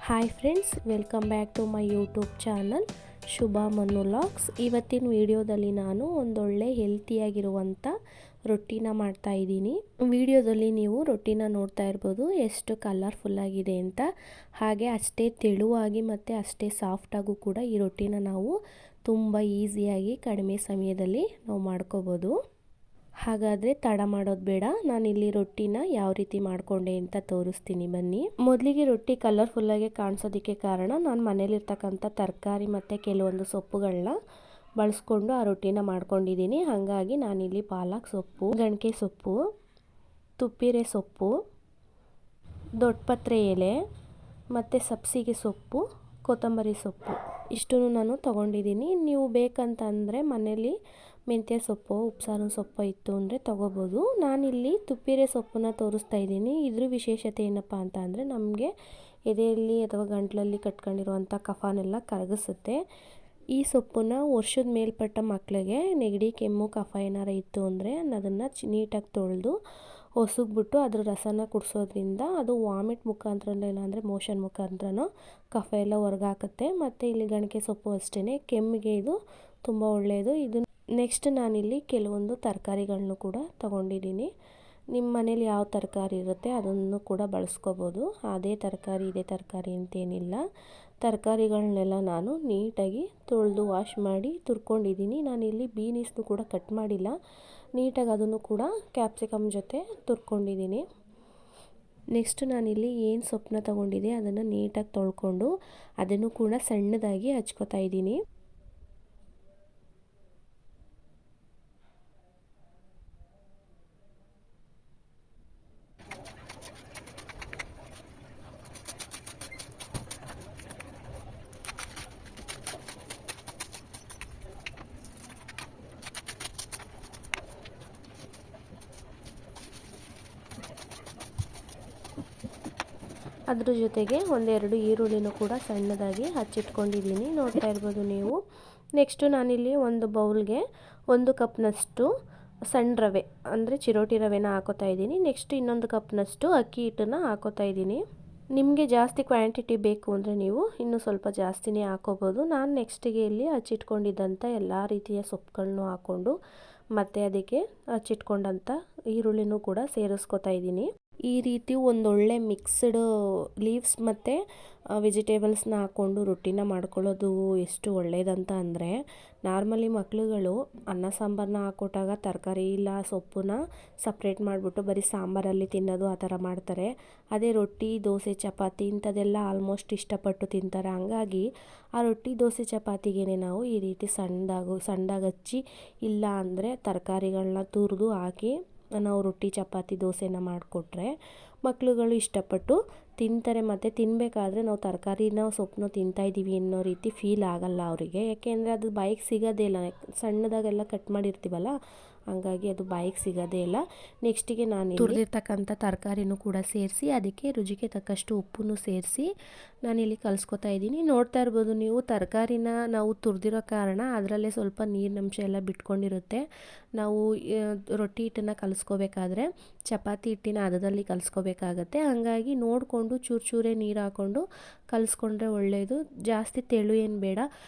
Hi friends, welcome back to my YouTube channel Shubha Manu vlogs. ಇವತ್ತಿನ ವಿಡಿಯೋದಲ್ಲಿ ನಾನು ಒಂದೊಳ್ಳೆ ಹೆಲ್ತಿಯಾಗಿರುವಂಥ ರೊಟ್ಟಿನ ಮಾಡ್ತಾಯಿದ್ದೀನಿ. ವಿಡಿಯೋದಲ್ಲಿ ನೀವು ರೊಟ್ಟಿನ ನೋಡ್ತಾ ಇರ್ಬೋದು ಎಷ್ಟು ಕಲರ್ಫುಲ್ಲಾಗಿದೆ ಅಂತ. ಹಾಗೆ ಅಷ್ಟೇ ತೆಳುವಾಗಿ ಮತ್ತು ಅಷ್ಟೇ ಸಾಫ್ಟಾಗೂ ಕೂಡ ಈ ರೊಟ್ಟಿನ ನಾವು ತುಂಬ ಈಸಿಯಾಗಿ ಕಡಿಮೆ ಸಮಯದಲ್ಲಿ ನಾವು ಮಾಡ್ಕೋಬೋದು. ಹಾಗಾದರೆ ತಡ ಮಾಡೋದು ಬೇಡ, ನಾನಿಲ್ಲಿ ರೊಟ್ಟಿನ ಯಾವ ರೀತಿ ಮಾಡಿಕೊಂಡೆ ಅಂತ ತೋರಿಸ್ತೀನಿ ಬನ್ನಿ. ಮೊದಲಿಗೆ ರೊಟ್ಟಿ ಕಲರ್ಫುಲ್ಲಾಗಿ ಕಾಣಿಸೋದಕ್ಕೆ ಕಾರಣ ನಾನು ಮನೇಲಿರ್ತಕ್ಕಂಥ ತರಕಾರಿ ಮತ್ತು ಕೆಲವೊಂದು ಸೊಪ್ಪುಗಳನ್ನ ಬಳಸ್ಕೊಂಡು ಆ ರೊಟ್ಟಿನ ಮಾಡ್ಕೊಂಡಿದ್ದೀನಿ. ಹಾಗಾಗಿ ನಾನಿಲ್ಲಿ ಪಾಲಕ್ ಸೊಪ್ಪು, ಗಣಕೆ ಸೊಪ್ಪು, ತುಪ್ಪಿರೆ ಸೊಪ್ಪು, ದೊಡ್ಡಪತ್ರೆ ಎಲೆ ಮತ್ತು ಸಬ್ಸಿಗೆ ಸೊಪ್ಪು, ಕೊತ್ತಂಬರಿ ಸೊಪ್ಪು ಇಷ್ಟನ್ನು ನಾನು ತೊಗೊಂಡಿದ್ದೀನಿ. ನೀವು ಬೇಕಂತ ಅಂದರೆ ಮನೇಲಿ ಮೆಂತ್ಯ ಸೊಪ್ಪು, ಉಪ್ಸಾರು ಸೊಪ್ಪು ಇತ್ತು ಅಂದರೆ ತೊಗೋಬೋದು. ನಾನಿಲ್ಲಿ ತುಪ್ಪಿರೆ ಸೊಪ್ಪನ್ನ ತೋರಿಸ್ತಾ ಇದ್ದೀನಿ. ಇದ್ರ ವಿಶೇಷತೆ ಏನಪ್ಪ ಅಂತ ಅಂದರೆ ನಮಗೆ ಎದೆಯಲ್ಲಿ ಅಥವಾ ಗಂಟಲಲ್ಲಿ ಕಟ್ಕೊಂಡಿರುವಂಥ ಕಫನೆಲ್ಲ ಕರಗಿಸುತ್ತೆ. ಈ ಸೊಪ್ಪನ್ನ ವರ್ಷದ ಮೇಲ್ಪಟ್ಟ ಮಕ್ಕಳಿಗೆ ನೆಗಡಿ, ಕೆಮ್ಮು, ಕಫ ಏನಾರ ಇತ್ತು ಅಂದರೆ ಅದನ್ನು ನೀಟಾಗಿ ತೊಳೆದು ಹೊಸಗ್ಬಿಟ್ಟು ಅದ್ರ ರಸನ ಕುಡಿಸೋದ್ರಿಂದ ಅದು ವಾಮಿಟ್ ಮುಖಾಂತರ ಇಲ್ಲಾಂದರೆ ಮೋಷನ್ ಮುಖಾಂತರನೋ ಕಫ ಎಲ್ಲ ಹೊರಗಾಕುತ್ತೆ. ಮತ್ತು ಇಲ್ಲಿ ಗಣಕೆ ಸೊಪ್ಪು ಅಷ್ಟೇ, ಕೆಮ್ಮಿಗೆ ಇದು ತುಂಬ ಒಳ್ಳೆಯದು. ಇದು ನೆಕ್ಸ್ಟ್ ನಾನಿಲ್ಲಿ ಕೆಲವೊಂದು ತರಕಾರಿಗಳನ್ನು ಕೂಡ ತೊಗೊಂಡಿದ್ದೀನಿ. ನಿಮ್ಮ ಮನೇಲಿ ಯಾವ ತರಕಾರಿ ಇರುತ್ತೆ ಅದನ್ನು ಕೂಡ ಬಳಸ್ಕೋಬೋದು. ಅದೇ ತರಕಾರಿ ಇದೇ ತರಕಾರಿ ಅಂತೇನಿಲ್ಲ. ತರಕಾರಿಗಳನ್ನೆಲ್ಲ ನಾನು ನೀಟಾಗಿ ತೊಳೆದು ವಾಶ್ ಮಾಡಿ ತುರ್ಕೊಂಡಿದ್ದೀನಿ. ನಾನಿಲ್ಲಿ ಬೀನಿಸ್ನು ಕೂಡ ಕಟ್ ಮಾಡಿಲ್ಲ, ನೀಟಾಗಿ ಅದನ್ನು ಕೂಡ ಕ್ಯಾಪ್ಸಿಕಮ್ ಜೊತೆ ತುರ್ಕೊಂಡಿದ್ದೀನಿ. ನೆಕ್ಸ್ಟ್ ನಾನಿಲ್ಲಿ ಏನು ಸೊಪ್ಪನ್ನ ತೊಗೊಂಡಿದ್ದೆ ಅದನ್ನು ನೀಟಾಗಿ ತೊಳ್ಕೊಂಡು ಅದನ್ನು ಕೂಡ ಸಣ್ಣದಾಗಿ ಹಚ್ಕೋತಾ ಇದ್ದೀನಿ. ಅದ್ರ ಜೊತೆಗೆ ಒಂದೆರಡು ಈರುಳ್ಳಿನೂ ಕೂಡ ಸಣ್ಣದಾಗಿ ಹಚ್ಚಿಟ್ಕೊಂಡಿದ್ದೀನಿ, ನೋಡ್ತಾ ಇರ್ಬೋದು ನೀವು. ನೆಕ್ಸ್ಟು ನಾನಿಲ್ಲಿ ಒಂದು ಬೌಲ್ಗೆ 1 ಕಪ್ನಷ್ಟು ಸಣ್ಣ ರವೆ ಅಂದರೆ ಚಿರೋಟಿ ರವೆನ ಹಾಕೋತಾ ಇದ್ದೀನಿ. ನೆಕ್ಸ್ಟ್ ಇನ್ನೊಂದು ಕಪ್ನಷ್ಟು ಅಕ್ಕಿ ಹಿಟ್ಟನ್ನು ಹಾಕೋತಾ ಇದ್ದೀನಿ. ನಿಮಗೆ ಜಾಸ್ತಿ ಕ್ವಾಂಟಿಟಿ ಬೇಕು ಅಂದರೆ ನೀವು ಇನ್ನೂ ಸ್ವಲ್ಪ ಜಾಸ್ತಿನೇ ಹಾಕೋಬೋದು. ನಾನು ನೆಕ್ಸ್ಟಿಗೆ ಇಲ್ಲಿ ಹಚ್ಚಿಟ್ಕೊಂಡಿದ್ದಂಥ ಎಲ್ಲ ರೀತಿಯ ಸೊಪ್ಪುಗಳನ್ನು ಹಾಕ್ಕೊಂಡು ಮತ್ತು ಅದಕ್ಕೆ ಹಚ್ಚಿಟ್ಕೊಂಡಂಥ ಈರುಳ್ಳಿನೂ ಕೂಡ ಸೇರಿಸ್ಕೊತಾ ಇದ್ದೀನಿ. ಈ ರೀತಿ ಒಂದೊಳ್ಳೆ ಮಿಕ್ಸ್ಡ್ ಲೀವ್ಸ್ ಮತ್ತು ವೆಜಿಟೇಬಲ್ಸ್ನ ಹಾಕ್ಕೊಂಡು ರೊಟ್ಟಿನ ಮಾಡ್ಕೊಳ್ಳೋದು ಎಷ್ಟು ಒಳ್ಳೆಯದಂತ ಅಂದರೆ, ನಾರ್ಮಲಿ ಮಕ್ಳುಗಳು ಅನ್ನ ಸಾಂಬಾರನ್ನ ಹಾಕ್ಕೊಟ್ಟಾಗ ತರಕಾರಿ ಇಲ್ಲ ಸೊಪ್ಪನ್ನ ಸಪ್ರೇಟ್ ಮಾಡಿಬಿಟ್ಟು ಬರೀ ಸಾಂಬಾರಲ್ಲಿ ತಿನ್ನೋದು ಆ ಥರ ಮಾಡ್ತಾರೆ. ಅದೇ ರೊಟ್ಟಿ, ದೋಸೆ, ಚಪಾತಿ ಇಂಥದ್ದೆಲ್ಲ ಆಲ್ಮೋಸ್ಟ್ ಇಷ್ಟಪಟ್ಟು ತಿಂತಾರೆ. ಹಂಗಾಗಿ ಆ ರೊಟ್ಟಿ, ದೋಸೆ, ಚಪಾತಿಗೆ ನಾವು ಈ ರೀತಿ ಸಣ್ಣದಾಗಿ ಹಚ್ಚಿ ಇಲ್ಲ ಅಂದರೆ ತರಕಾರಿಗಳನ್ನ ತುರಿದು ಹಾಕಿ ನಾವು ರೊಟ್ಟಿ, ಚಪಾತಿ, ದೋಸೆನ ಮಾಡಿಕೊಟ್ರೆ ಮಕ್ಳುಗಳು ಇಷ್ಟಪಟ್ಟು ತಿಂತಾರೆ. ಮತ್ತು ತಿನ್ನಬೇಕಾದ್ರೆ ನಾವು ತರಕಾರಿನ ಸೊಪ್ಪನ್ನು ತಿಂತಾಯಿದ್ದೀವಿ ಅನ್ನೋ ರೀತಿ ಫೀಲ್ ಆಗಲ್ಲ ಅವರಿಗೆ. ಯಾಕೆಂದರೆ ಅದು ಬಾಯಿಗೆ ಸಿಗೋದೇ ಇಲ್ಲ, ಸಣ್ಣದಾಗೆಲ್ಲ ಕಟ್ ಮಾಡಿರ್ತೀವಲ್ಲ, ಹಂಗಾಗಿ ಅದು ಬಾಯಿಗೆ ಸಿಗೋದೇ ಇಲ್ಲ. ನೆಕ್ಸ್ಟಿಗೆ ನಾನು ತುರಿದಿರ್ತಕ್ಕಂಥ ತರಕಾರಿನೂ ಕೂಡ ಸೇರಿಸಿ ಅದಕ್ಕೆ ರುಚಿಗೆ ತಕ್ಕಷ್ಟು ಉಪ್ಪನ್ನು ಸೇರಿಸಿ ನಾನಿಲ್ಲಿ ಕಲಿಸ್ಕೊತಾ ಇದ್ದೀನಿ. ನೋಡ್ತಾ ಇರ್ಬೋದು ನೀವು, ತರಕಾರಿನ ನಾವು ತುರಿದಿರೋ ಕಾರಣ ಅದರಲ್ಲೇ ಸ್ವಲ್ಪ ನೀರಿನಂಶ ಎಲ್ಲ ಬಿಟ್ಕೊಂಡಿರುತ್ತೆ. ನಾವು ರೊಟ್ಟಿ ಹಿಟ್ಟನ್ನು ಕಲಿಸ್ಕೋಬೇಕಾದ್ರೆ ಚಪಾತಿ ಹಿಟ್ಟಿನ ಹದದಲ್ಲಿ ಕಲಿಸ್ಕೋಬೇಕಾಗತ್ತೆ. ಹಾಗಾಗಿ ನೋಡಿಕೊಂಡು ಚೂರೇ ನೀರು ಹಾಕ್ಕೊಂಡು ಕಲಿಸ್ಕೊಂಡ್ರೆ ಒಳ್ಳೆಯದು. ಜಾಸ್ತಿ ತೆಳು ಏನು ಬೇಡ.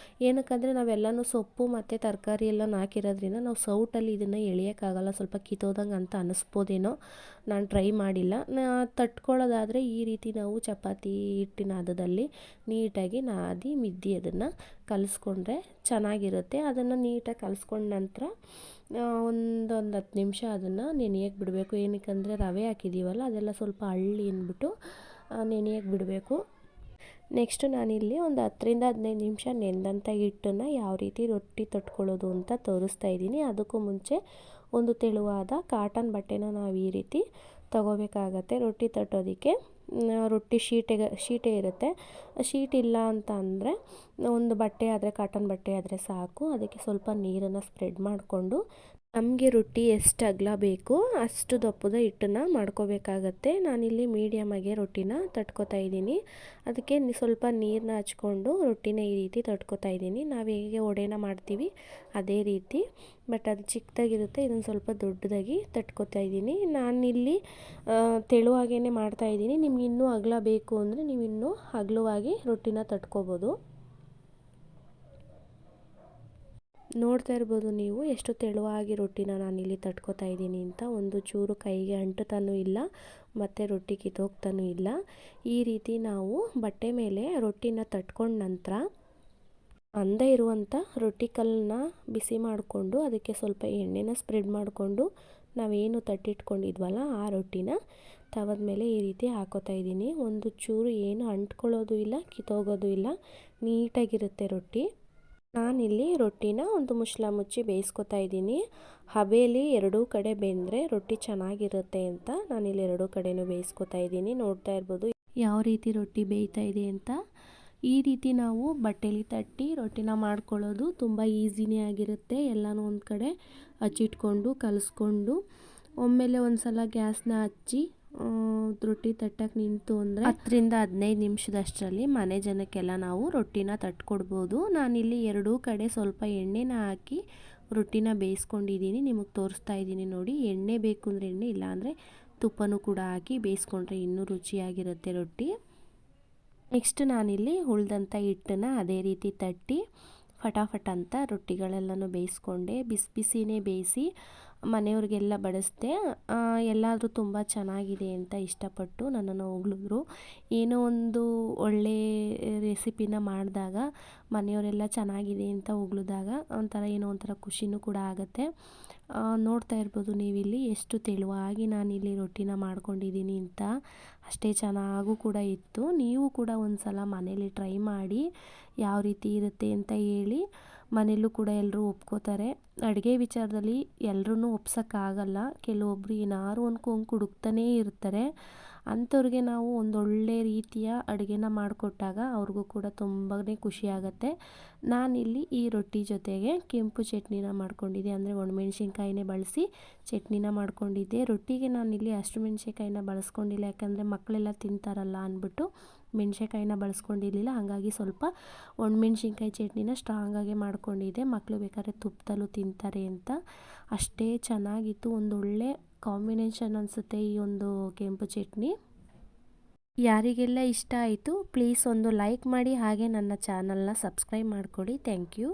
ಏನಕ್ಕಂದರೆ ನಾವೆಲ್ಲನೂ ಸೊಪ್ಪು ಮತ್ತು ತರಕಾರಿ ಎಲ್ಲ ಹಾಕಿರೋದ್ರಿಂದ ನಾವು ಸೌಟಲ್ಲಿ ಇದನ್ನು ಎಳೆಯೋಕ್ಕಾಗಲ್ಲ, ಸ್ವಲ್ಪ ಕಿತ್ತೋದಂಗೆ ಅಂತ ಅನ್ನಿಸ್ಬೋದೇನೋ. ನಾನು ಟ್ರೈ ಮಾಡಿಲ್ಲ. ತಟ್ಕೊಳ್ಳೋದಾದರೆ ಈ ರೀತಿ ನಾವು ಚಪಾತಿ ಹಿಟ್ಟಿನ ಹದದಲ್ಲಿ ನೀಟಾಗಿ ನಾದಿ ಮಿದ್ದಿ ಅದನ್ನು ಕಲಿಸ್ಕೊಂಡ್ರೆ ಚೆನ್ನಾಗಿರುತ್ತೆ. ಅದನ್ನು ನೀಟಾಗಿ ಕಲಿಸ್ಕೊಂಡ ನಂತರ ಒಂದು 10 ನಿಮಿಷ ಅದನ್ನು ನೆನೆಯೋಕ್ಕೆ ಬಿಡಬೇಕು. ಏನಕ್ಕಂದರೆ ರವೆ ಹಾಕಿದ್ದೀವಲ್ಲ ಅದೆಲ್ಲ ಸ್ವಲ್ಪ ಹಳ್ಳಿ ಅಂದ್ಬಿಟ್ಟು ನೆನೆಯೋಕ್ಕೆ ಬಿಡಬೇಕು. ನೆಕ್ಸ್ಟು ನಾನಿಲ್ಲಿ ಒಂದು 10ರಿಂದ 15 ನಿಮಿಷ ನೆಂದಂಥ ಹಿಟ್ಟನ್ನು ಯಾವ ರೀತಿ ರೊಟ್ಟಿ ತಟ್ಕೊಳ್ಳೋದು ಅಂತ ತೋರಿಸ್ತಾ ಇದ್ದೀನಿ. ಅದಕ್ಕೂ ಮುಂಚೆ ಒಂದು ತೆಳುವಾದ ಕಾಟನ್ ಬಟ್ಟೆನ ನಾವು ಈ ರೀತಿ ತಗೋಬೇಕಾಗತ್ತೆ. ರೊಟ್ಟಿ ತಟ್ಟೋದಕ್ಕೆ ರೊಟ್ಟಿ ಶೀಟೇ ಇರುತ್ತೆ. ಶೀಟ್ ಇಲ್ಲ ಅಂತ ಅಂದರೆ ಒಂದು ಬಟ್ಟೆ ಆದರೆ, ಕಾಟನ್ ಬಟ್ಟೆ ಆದರೆ ಸಾಕು. ಅದಕ್ಕೆ ಸ್ವಲ್ಪ ನೀರನ್ನು ಸ್ಪ್ರೆಡ್ ಮಾಡಿಕೊಂಡು ನಮಗೆ ರೊಟ್ಟಿ ಎಷ್ಟು ಅಗಲ ಬೇಕು ಅಷ್ಟು ದಪ್ಪದ ಹಿಟ್ಟನ್ನು ಮಾಡ್ಕೋಬೇಕಾಗತ್ತೆ. ನಾನಿಲ್ಲಿ ಮೀಡಿಯಮಾಗೆ ರೊಟ್ಟಿನ ತಟ್ಕೊತಾ ಇದ್ದೀನಿ. ಅದಕ್ಕೆ ಸ್ವಲ್ಪ ನೀರನ್ನ ಹಚ್ಕೊಂಡು ರೊಟ್ಟಿನ ಈ ರೀತಿ ತಟ್ಕೊತಾ ಇದ್ದೀನಿ. ನಾವು ಹೇಗೆ ವಡೆನ ಮಾಡ್ತೀವಿ ಅದೇ ರೀತಿ, ಬಟ್ ಅದು ಚಿಕ್ಕದಾಗಿರುತ್ತೆ. ಇದನ್ನು ಸ್ವಲ್ಪ ದೊಡ್ಡದಾಗಿ ತಟ್ಕೊತಾ ಇದ್ದೀನಿ. ನಾನಿಲ್ಲಿ ತೆಳುವಾಗೇ ಮಾಡ್ತಾ ಇದ್ದೀನಿ. ನಿಮ್ಗೆ ಇನ್ನೂ ಅಗಲ ಬೇಕು ಅಂದರೆ ನೀವು ಇನ್ನೂ ಅಗಲವಾಗಿ ರೊಟ್ಟಿನ ತಟ್ಕೋಬೋದು. ನೋಡ್ತಾ ಇರ್ಬೋದು ನೀವು ಎಷ್ಟು ತೆಳುವಾಗಿ ರೊಟ್ಟಿನ ನಾನಿಲ್ಲಿ ತಟ್ಕೊತಾ ಇದ್ದೀನಿ ಅಂತ. ಒಂದು ಚೂರು ಕೈಗೆ ಅಂಟುತ್ತಾನೂ ಇಲ್ಲ ಮತ್ತು ರೊಟ್ಟಿ ಕಿತ್ತೋಗ್ತಾನೂ ಇಲ್ಲ. ಈ ರೀತಿ ನಾವು ಬಟ್ಟೆ ಮೇಲೆ ರೊಟ್ಟಿನ ತಟ್ಕೊಂಡ ನಂತರ ಅಂದ ಇರುವಂಥ ರೊಟ್ಟಿ ಕಲ್ಲನ್ನ ಬಿಸಿ ಮಾಡಿಕೊಂಡು ಅದಕ್ಕೆ ಸ್ವಲ್ಪ ಎಣ್ಣೆನ ಸ್ಪ್ರೆಡ್ ಮಾಡಿಕೊಂಡು ನಾವೇನು ತಟ್ಟಿಟ್ಕೊಂಡಿದ್ವಲ್ಲ ಆ ರೊಟ್ಟಿನ ತವದ ಮೇಲೆ ಈ ರೀತಿ ಹಾಕೋತಾ ಇದ್ದೀನಿ. ಒಂದು ಚೂರು ಏನು ಅಂಟ್ಕೊಳ್ಳೋದು ಇಲ್ಲ, ಕಿತ್ತೋಗೋದು ಇಲ್ಲ, ನೀಟಾಗಿರುತ್ತೆ ರೊಟ್ಟಿ. ನಾನಿಲ್ಲಿ ರೊಟ್ಟಿನ ಒಂದು ಮುಚ್ಚಳ ಮುಚ್ಚಿ ಬೇಯಿಸ್ಕೊತಾ ಇದ್ದೀನಿ. ಹಬೆಯಲ್ಲಿ ಎರಡೂ ಕಡೆ ಬೆಂದರೆ ರೊಟ್ಟಿ ಚೆನ್ನಾಗಿರುತ್ತೆ ಅಂತ ನಾನಿಲ್ಲಿ ಎರಡೂ ಕಡೆನೂ ಬೇಯಿಸ್ಕೊತಾ ಇದ್ದೀನಿ. ನೋಡ್ತಾ ಇರ್ಬೋದು ಯಾವ ರೀತಿ ರೊಟ್ಟಿ ಬೇಯ್ತಾ ಇದೆ ಅಂತ. ಈ ರೀತಿ ನಾವು ಬಟ್ಟೆಲಿ ತಟ್ಟಿ ರೊಟ್ಟಿನ ಮಾಡ್ಕೊಳ್ಳೋದು ತುಂಬ ಈಸಿನೇ ಆಗಿರುತ್ತೆ. ಎಲ್ಲನೂ ಒಂದು ಕಡೆ ಹಚ್ಚಿಟ್ಕೊಂಡು ಕಲಿಸ್ಕೊಂಡು ಒಮ್ಮೆಲೆ ಒಂದು ಸಲ ಗ್ಯಾಸ್ನ ಹಚ್ಚಿ ರೊಟ್ಟಿ ತಟ್ಟಕ್ಕೆ ನಿಂತು ಅಂದರೆ 10-15 ನಿಮಿಷದಷ್ಟರಲ್ಲಿ ಮನೆ ಜನಕ್ಕೆಲ್ಲ ನಾವು ರೊಟ್ಟಿನ ತಟ್ಕೊಡ್ಬೋದು. ನಾನಿಲ್ಲಿ ಎರಡೂ ಕಡೆ ಸ್ವಲ್ಪ ಎಣ್ಣೆನ ಹಾಕಿ ರೊಟ್ಟಿನ ಬೇಯಿಸ್ಕೊಂಡಿದ್ದೀನಿ. ನಿಮಗೆ ತೋರಿಸ್ತಾ ಇದ್ದೀನಿ ನೋಡಿ. ಎಣ್ಣೆ ಬೇಕು ಅಂದರೆ ಎಣ್ಣೆ, ಇಲ್ಲಾಂದರೆ ತುಪ್ಪನೂ ಕೂಡ ಹಾಕಿ ಬೇಯಿಸ್ಕೊಂಡ್ರೆ ಇನ್ನೂ ರುಚಿಯಾಗಿರುತ್ತೆ ರೊಟ್ಟಿ. ನೆಕ್ಸ್ಟ್ ನಾನಿಲ್ಲಿ ಉಳ್ದಂಥ ಹಿಟ್ಟನ್ನು ಅದೇ ರೀತಿ ತಟ್ಟಿ ಫಟಾಫಟ್ ಅಂತ ರೊಟ್ಟಿಗಳೆಲ್ಲನೂ ಬೇಯಿಸ್ಕೊಂಡೆ. ಬಿಸಿ ಬಿಸಿನೇ ಬೇಯಿಸಿ ಮನೆಯವ್ರಿಗೆಲ್ಲ ಬಡಿಸ್ದೆ. ಎಲ್ಲಾದರೂ ತುಂಬ ಚೆನ್ನಾಗಿದೆ ಅಂತ ಇಷ್ಟಪಟ್ಟು ನನ್ನನ್ನು ಹೊಗಳಿದ್ರು. ಏನೋ ಒಂದು ಒಳ್ಳೆ ರೆಸಿಪಿನ ಮಾಡಿದಾಗ ಮನೆಯವರೆಲ್ಲ ಚೆನ್ನಾಗಿದೆ ಅಂತ ಹೊಗಳಿದಾಗ ಏನೋ ಒಂಥರ ಖುಷಿನೂ ಕೂಡ ಆಗುತ್ತೆ. ನೋಡ್ತಾ ಇರ್ಬೋದು ನೀವಿಲ್ಲಿ ಎಷ್ಟು ತೆಳುವಾಗಿ ನಾನಿಲ್ಲಿ ರೊಟ್ಟಿನ ಮಾಡ್ಕೊಂಡಿದ್ದೀನಿ ಅಂತ. ಅಷ್ಟೇ ಚೆನ್ನಾಗೂ ಕೂಡ ಇತ್ತು. ನೀವು ಕೂಡ ಒಂದು ಸಲ ಮನೇಲಿ ಟ್ರೈ ಮಾಡಿ ಯಾವ ರೀತಿ ಇರುತ್ತೆ ಅಂತ ಹೇಳಿ. ಮನೇಲೂ ಕೂಡ ಎಲ್ಲರೂ ಒಪ್ಕೋತಾರೆ. ಅಡುಗೆ ವಿಚಾರದಲ್ಲಿ ಎಲ್ಲರೂ ಒಪ್ಸೋಕ್ಕಾಗಲ್ಲ. ಕೆಲವೊಬ್ಬರು ಏನಾದ್ರು ಒಂದು ಹುಡುಕ್ತಾನೇ ಇರ್ತಾರೆ. ಅಂಥವ್ರಿಗೆ ನಾವು ಒಂದೊಳ್ಳೆ ರೀತಿಯ ಅಡುಗೆನ ಮಾಡಿಕೊಟ್ಟಾಗ ಅವ್ರಿಗೂ ಕೂಡ ತುಂಬಾ ಖುಷಿಯಾಗತ್ತೆ. ನಾನಿಲ್ಲಿ ಈ ರೊಟ್ಟಿ ಜೊತೆಗೆ ಕೆಂಪು ಚಟ್ನಿನ ಮಾಡ್ಕೊಂಡಿದ್ದೆ. ಅಂದರೆ ಒಣಮೆಣ್ಸಿನ್ಕಾಯಿನೇ ಬಳಸಿ ಚಟ್ನಿನ ಮಾಡ್ಕೊಂಡಿದ್ದೆ. ರೊಟ್ಟಿಗೆ ನಾನಿಲ್ಲಿ ಅಷ್ಟು ಮೆಣಸಿನ್ಕಾಯಿನ ಬಳಸ್ಕೊಂಡಿಲ್ಲ, ಯಾಕಂದರೆ ಮಕ್ಕಳೆಲ್ಲ ತಿಂತಾರಲ್ಲ ಅಂದ್ಬಿಟ್ಟು ಮೆಣಸಿನ್ಕಾಯಿನ ಬಳಸ್ಕೊಂಡಿರಲಿಲ್ಲ. ಹಾಗಾಗಿ ಸ್ವಲ್ಪ ಒಣಮೆಣ್ಸಿನ್ಕಾಯಿ ಚಟ್ನಿನ ಸ್ಟ್ರಾಂಗಾಗೆ ಮಾಡ್ಕೊಂಡಿದ್ದೆ. ಮಕ್ಕಳು ಬೇಕಾದ್ರೆ ತುಪ್ಪದಲ್ಲೂ ತಿಂತಾರೆ ಅಂತ. ಅಷ್ಟೇ ಚೆನ್ನಾಗಿತ್ತು. ಒಂದೊಳ್ಳೆ ಕಾಂಬಿನೇಷನ್ ಅನಿಸುತ್ತೆ ಈ ಒಂದು ಕೆಂಪು ಚಟ್ನಿ. ಯಾರಿಗೆಲ್ಲ ಇಷ್ಟ ಆಯಿತು ಪ್ಲೀಸ್ ಒಂದು ಲೈಕ್ ಮಾಡಿ, ಹಾಗೆ ನನ್ನ ಚಾನಲ್ನ ಸಬ್ಸ್ಕ್ರೈಬ್ ಮಾಡ್ಕೊಳ್ಳಿ. Thank you.